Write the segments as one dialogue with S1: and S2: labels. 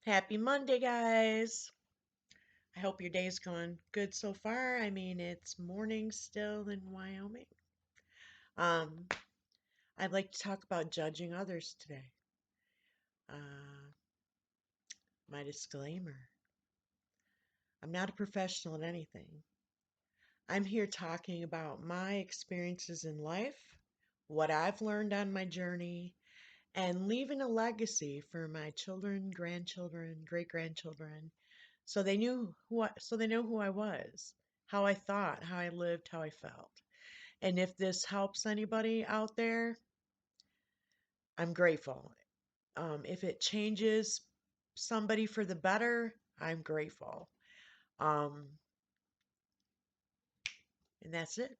S1: Happy Monday, guys. I hope your day's going good so far. I mean, it's morning still in Wyoming. Um, I'd like to talk about judging others today. Uh, my disclaimer: I'm not a professional at anything. I'm here talking about my experiences in life, what I've learned on my journey, and leaving a legacy for my children, grandchildren, great grandchildren, so they know who I was, how I thought, how I lived, how I felt. And if this helps anybody out there, I'm grateful. If it changes somebody for the better, I'm grateful. Um, and that's it.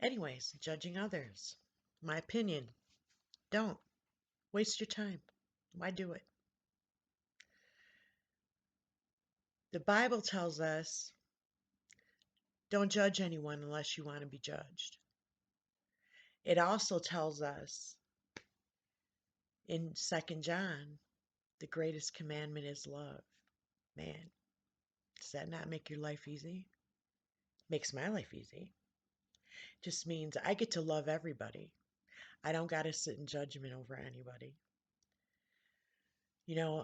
S1: Anyways, judging others. My opinion, don't waste your time. Why do it? The Bible tells us don't judge anyone unless you want to be judged. It also tells us in Second John, the greatest commandment is love. Man, does that not make your life easy? Makes my life easy. Just means I get to love everybody. I don't got to sit in judgment over anybody.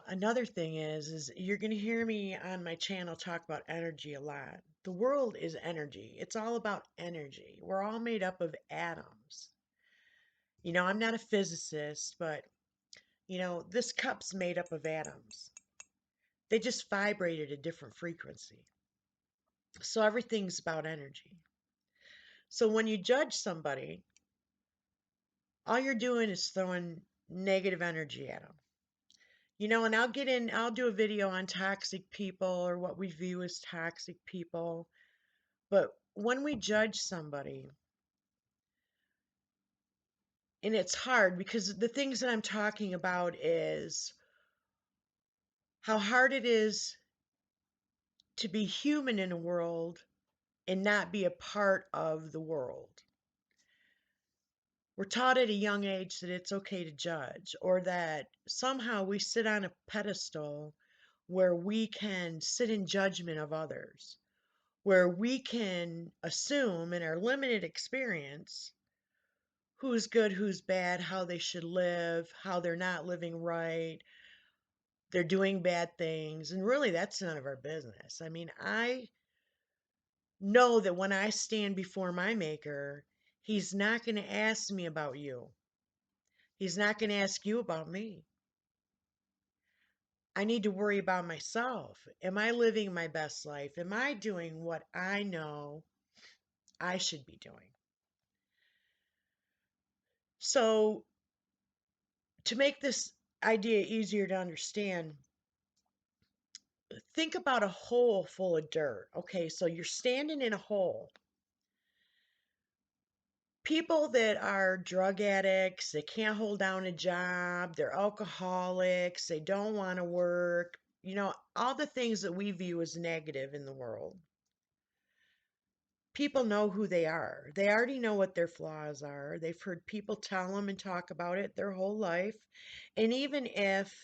S1: Another thing is you're going to hear me on my channel talk about energy a lot. The world is energy. It's all about energy. We're all made up of atoms. I'm not a physicist, but this cup's made up of atoms. They just vibrate at a different frequency. So everything's about energy. So when you judge somebody, all you're doing is throwing negative energy at them. And I'll do a video on toxic people or what we view as toxic people. But when we judge somebody, and it's hard because the things that I'm talking about is how hard it is to be human in a world and not be a part of the world. We're taught at a young age that it's okay to judge, or that somehow we sit on a pedestal where we can sit in judgment of others, where we can assume in our limited experience who's good, who's bad, how they should live, how they're not living right, they're doing bad things. And really, that's none of our business. I mean, I know that when I stand before my maker, he's not going to ask me about you. He's not going to ask you about me. I need to worry about myself. Am I living my best life? Am I doing what I know I should be doing? So, to make this idea easier to understand, think about a hole full of dirt. Okay, so you're standing in a hole. People that are drug addicts, they can't hold down a job, they're alcoholics, they don't want to work, all the things that we view as negative in the world. People know who they are. They already know what their flaws are. They've heard people tell them and talk about it their whole life. And even if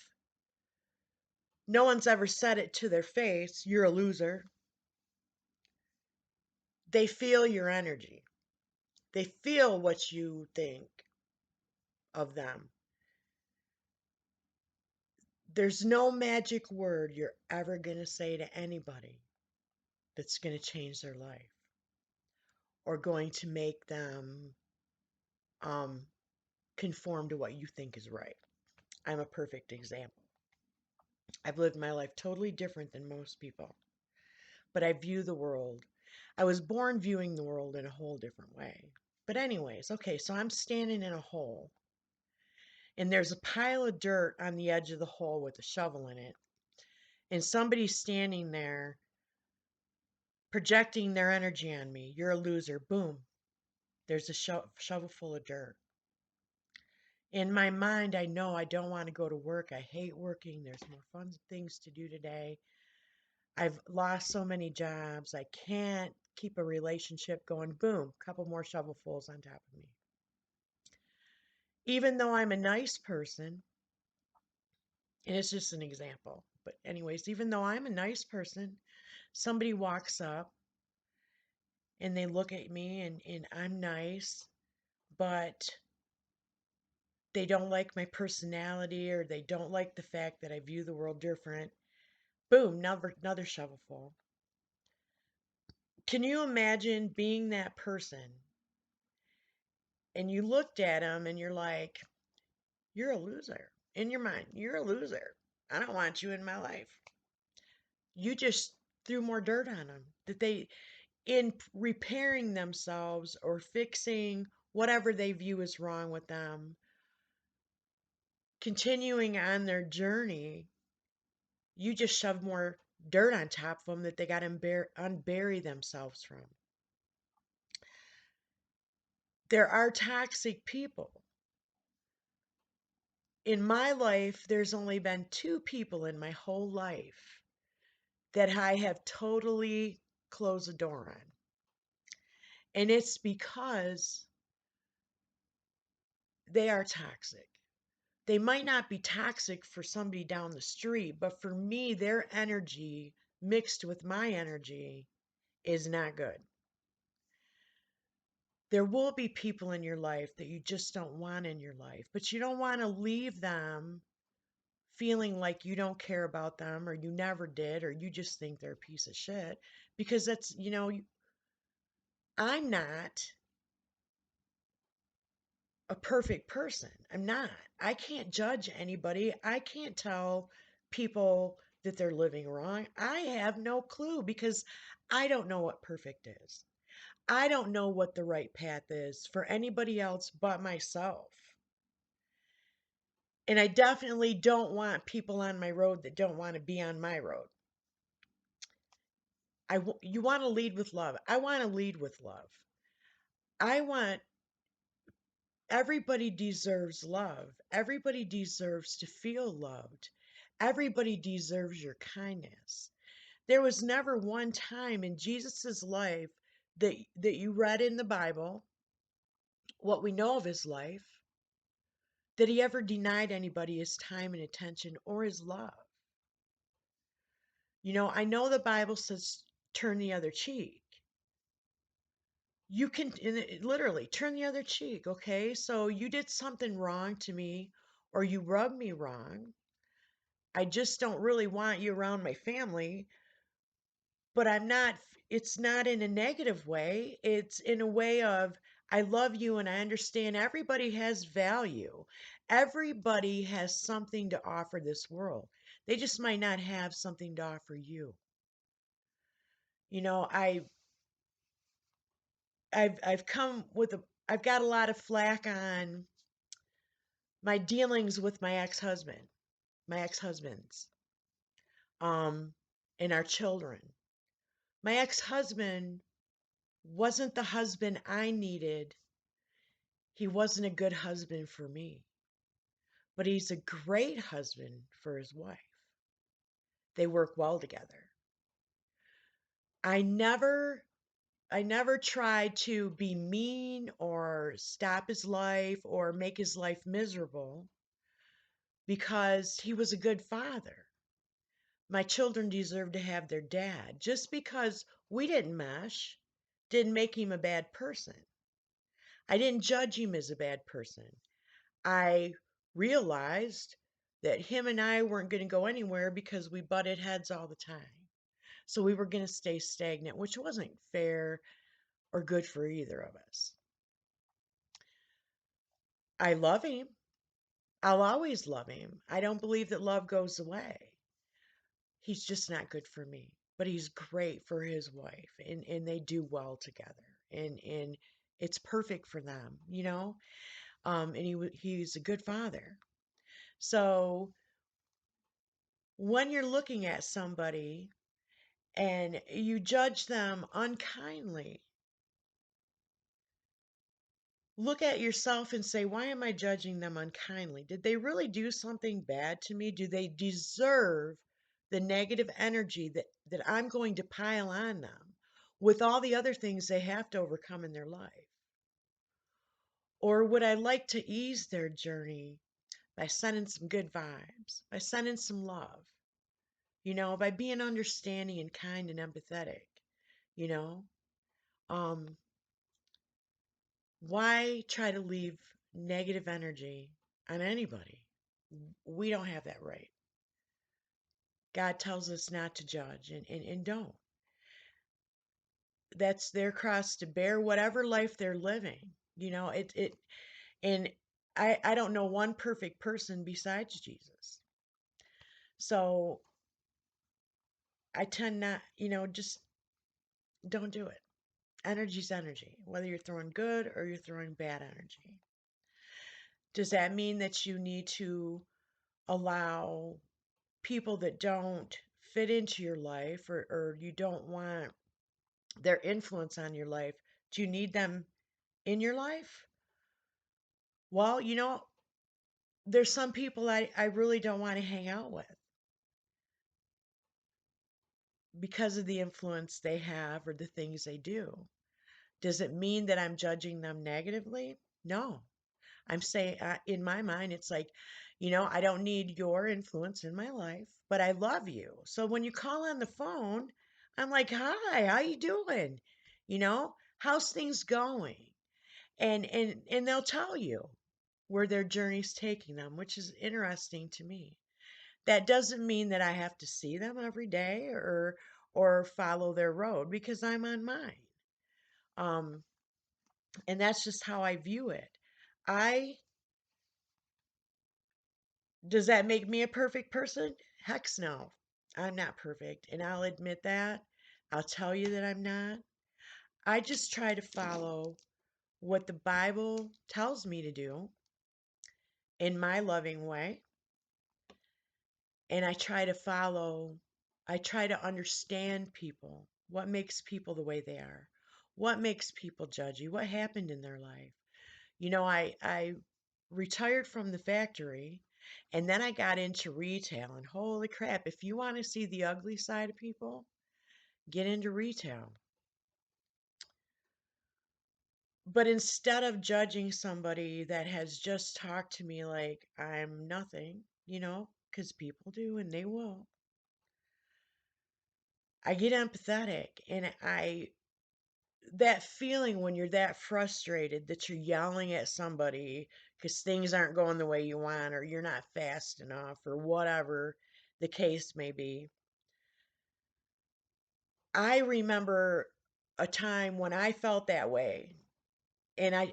S1: no one's ever said it to their face, you're a loser, they feel your energy. They feel what you think of them. There's no magic word you're ever going to say to anybody that's going to change their life or going to make them um, conform to what you think is right. I'm a perfect example. I've lived my life totally different than most people, but I view the world. I was born viewing the world in a whole different way. But, anyways, okay, so I'm standing in a hole, and there's a pile of dirt on the edge of the hole with a shovel in it, and somebody's standing there projecting their energy on me. You're a loser. Boom. There's a shovel full of dirt. In my mind, I know I don't want to go to work. I hate working. There's more fun things to do today. I've lost so many jobs. I can't keep a relationship going. Boom, couple more shovelfuls on top of me. Even though I'm a nice person, And it's just an example. But, anyways, even though I'm a nice person, somebody walks up and they look at me and I'm nice, but they don't like my personality or they don't like the fact that I view the world different. Boom, another shovelful. Can you imagine being that person and you looked at them and you're like, you're a loser. In your mind, you're a loser. I don't want you in my life. You just threw more dirt on them. That they, in repairing themselves or fixing whatever they view as wrong with them, continuing on their journey, you just shoved more dirt on top of them that they got to unbury themselves from. There are toxic people. In my life, there's only been two people in my whole life that I have totally closed the door on. And it's because they are toxic. They might not be toxic for somebody down the street, but for me, their energy mixed with my energy is not good. There will be people in your life that you just don't want in your life, but you don't want to leave them feeling like you don't care about them or you never did or you just think they're a piece of shit because that's, I'm not a perfect person. I'm not. I can't judge anybody. I can't tell people that they're living wrong. I have no clue because I don't know what perfect is. I don't know what the right path is for anybody else but myself. And I definitely don't want people on my road that don't want to be on my road. You want to lead with love. I want to lead with love. I want Everybody deserves love. Everybody deserves to feel loved. Everybody deserves your kindness. There was never one time in Jesus's life that you read in the Bible, what we know of his life, that he ever denied anybody his time and attention or his love. I know the Bible says turn the other cheek. You can literally turn the other cheek, okay? So you did something wrong to me or you rubbed me wrong. I just don't really want you around my family, but it's not in a negative way. It's in a way of, I love you and I understand everybody has value. Everybody has something to offer this world. They just might not have something to offer you. You know, I've come with I've got a lot of flack on my dealings with my ex-husbands, um, and our children. My ex-husband wasn't the husband I needed. He wasn't a good husband for me, but he's a great husband for his wife. They work well together. I never I never tried to be mean or stop his life or make his life miserable because he was a good father. My children deserve to have their dad. Just because we didn't mesh didn't make him a bad person. I didn't judge him as a bad person. I realized that him and I weren't going to go anywhere because we butted heads all the time. So we were going to stay stagnant, which wasn't fair or good for either of us. I love him. I'll always love him. I don't believe that love goes away. He's just not good for me. But he's great for his wife and they do well together. And it's perfect for them, and he's a good father. So when you're looking at somebody and you judge them unkindly, look at yourself and say, why am I judging them unkindly? Did they really do something bad to me? Do they deserve the negative energy that I'm going to pile on them with all the other things they have to overcome in their life? Or would I like to ease their journey by sending some good vibes, by sending some love, by being understanding and kind and empathetic, you know? Um, why try to leave negative energy on anybody? We don't have that right. God tells us not to judge and don't. That's their cross to bear, whatever life they're living. And I don't know one perfect person besides Jesus. So I tend not, just don't do it. Energy's energy, whether you're throwing good or you're throwing bad energy. Does that mean that you need to allow people that don't fit into your life, or you don't want their influence on your life? Do you need them in your life? Well, there's some people I really don't want to hang out with because of the influence they have or the things they do. Does it mean that I'm judging them negatively? No. I'm saying, in my mind, it's like, I don't need your influence in my life, but I love you. So when you call on the phone, I'm like, hi, how you doing? How's things going? And they'll tell you where their journey's taking them, which is interesting to me. That doesn't mean that I have to see them every day or follow their road because I'm on mine. Um, and that's just how I view it. I Does that make me a perfect person? Heck no. I'm not perfect, and I'll admit that. I'll tell you that I'm not. I just try to follow what the Bible tells me to do in my loving way, and I try to understand people, what makes people the way they are, what makes people judgy, what happened in their life. I retired from the factory and then I got into retail. And holy crap, if you want to see the ugly side of people, get into retail. But instead of judging somebody that has just talked to me like I'm nothing, because people do and they will, I get empathetic. And that feeling when you're that frustrated that you're yelling at somebody because things aren't going the way you want, or you're not fast enough, or whatever the case may be. I remember a time when I felt that way, and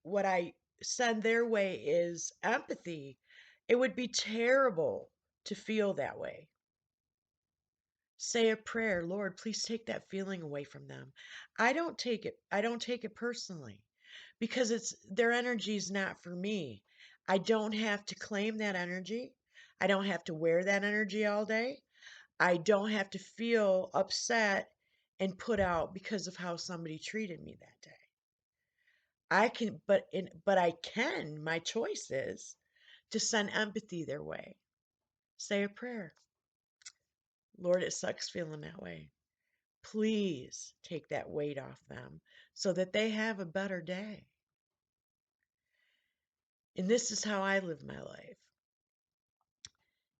S1: what I send their way is empathy. It would be terrible to feel that way. Say a prayer, Lord, please take that feeling away from them. I don't take it personally because it's their energy is not for me. I don't have to claim that energy. I don't have to wear that energy all day. I don't have to feel upset and put out because of how somebody treated me that day. But I can, my choice is to send empathy their way. Say a prayer. Lord, it sucks feeling that way. Please take that weight off them so that they have a better day. And this is how I live my life.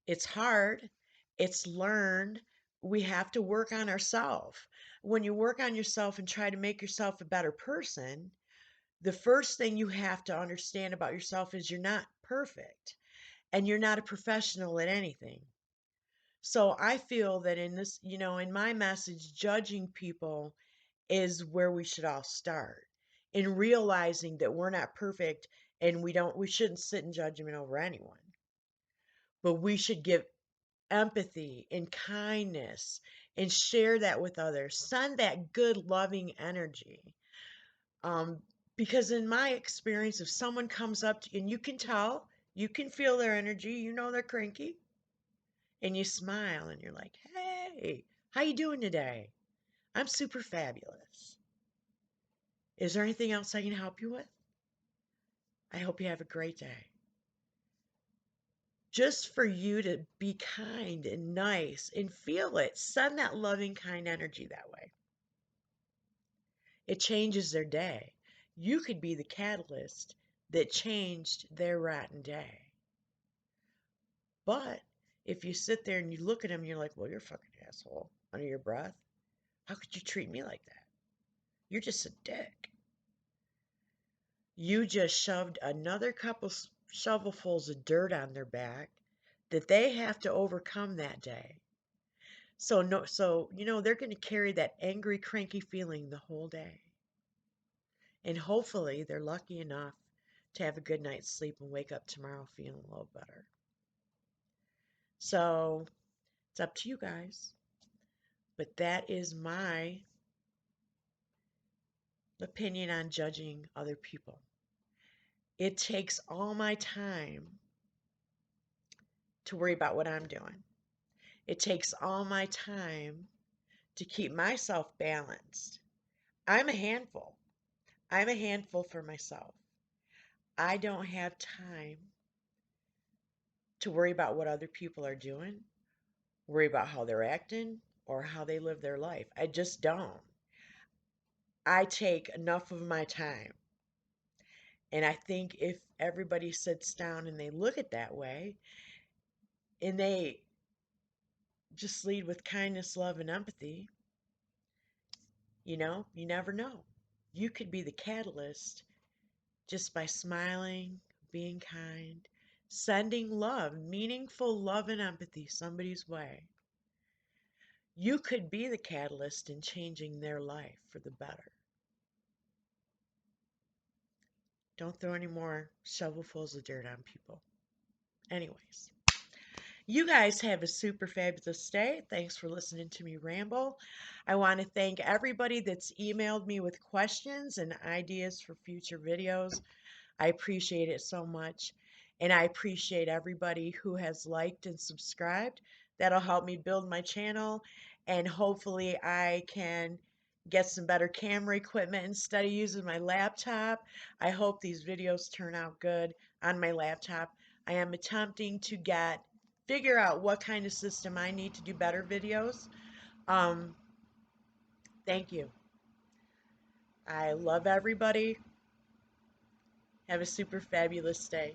S1: It's hard, it's learned. We have to work on ourselves. When you work on yourself and try to make yourself a better person, the first thing you have to understand about yourself is you're not perfect and you're not a professional at anything. So I feel that in this, in my message, judging people is where we should all start, in realizing that we're not perfect and we shouldn't sit in judgment over anyone, but we should give empathy and kindness and share that with others. Send that good loving energy. um, because in my experience, if someone comes up to you and you can tell, you can feel their energy, they're cranky, and you smile and you're like, hey, how you doing today? I'm super fabulous. Is there anything else I can help you with? I hope you have a great day. Just for you to be kind and nice and feel it, send that loving, kind energy that way. It changes their day. You could be the catalyst that changed their rotten day. But if you sit there and you look at him, you're like, well, you're a fucking asshole under your breath. How could you treat me like that? You're just a dick. You just shoved another couple shovelfuls of dirt on their back that they have to overcome that day. So no, so they're going to carry that angry, cranky feeling the whole day. And hopefully they're lucky enough to have a good night's sleep and wake up tomorrow feeling a little better. So it's up to you guys. But that is my opinion on judging other people. It takes all my time to worry about what I'm doing. It takes all my time to keep myself balanced. I'm a handful. I'm a handful for myself. I don't have time to worry about what other people are doing, worry about how they're acting, or how they live their life. I just don't. I take enough of my time. And I think if everybody sits down and they look at that way and they just lead with kindness, love, and empathy, you never know. You could be the catalyst just by smiling, being kind, sending love, meaningful love and empathy somebody's way. You could be the catalyst in changing their life for the better. Don't throw any more shovelfuls of dirt on people. Anyways, you guys have a super fabulous day. Thanks for listening to me ramble. I want to thank everybody that's emailed me with questions and ideas for future videos. I appreciate it so much. And I appreciate everybody who has liked and subscribed. That'll help me build my channel. And hopefully, I can get some better camera equipment instead of using my laptop. I hope these videos turn out good on my laptop. I am attempting to figure out what kind of system I need to do better videos. Um, Thank you. I love everybody. Have a super fabulous day.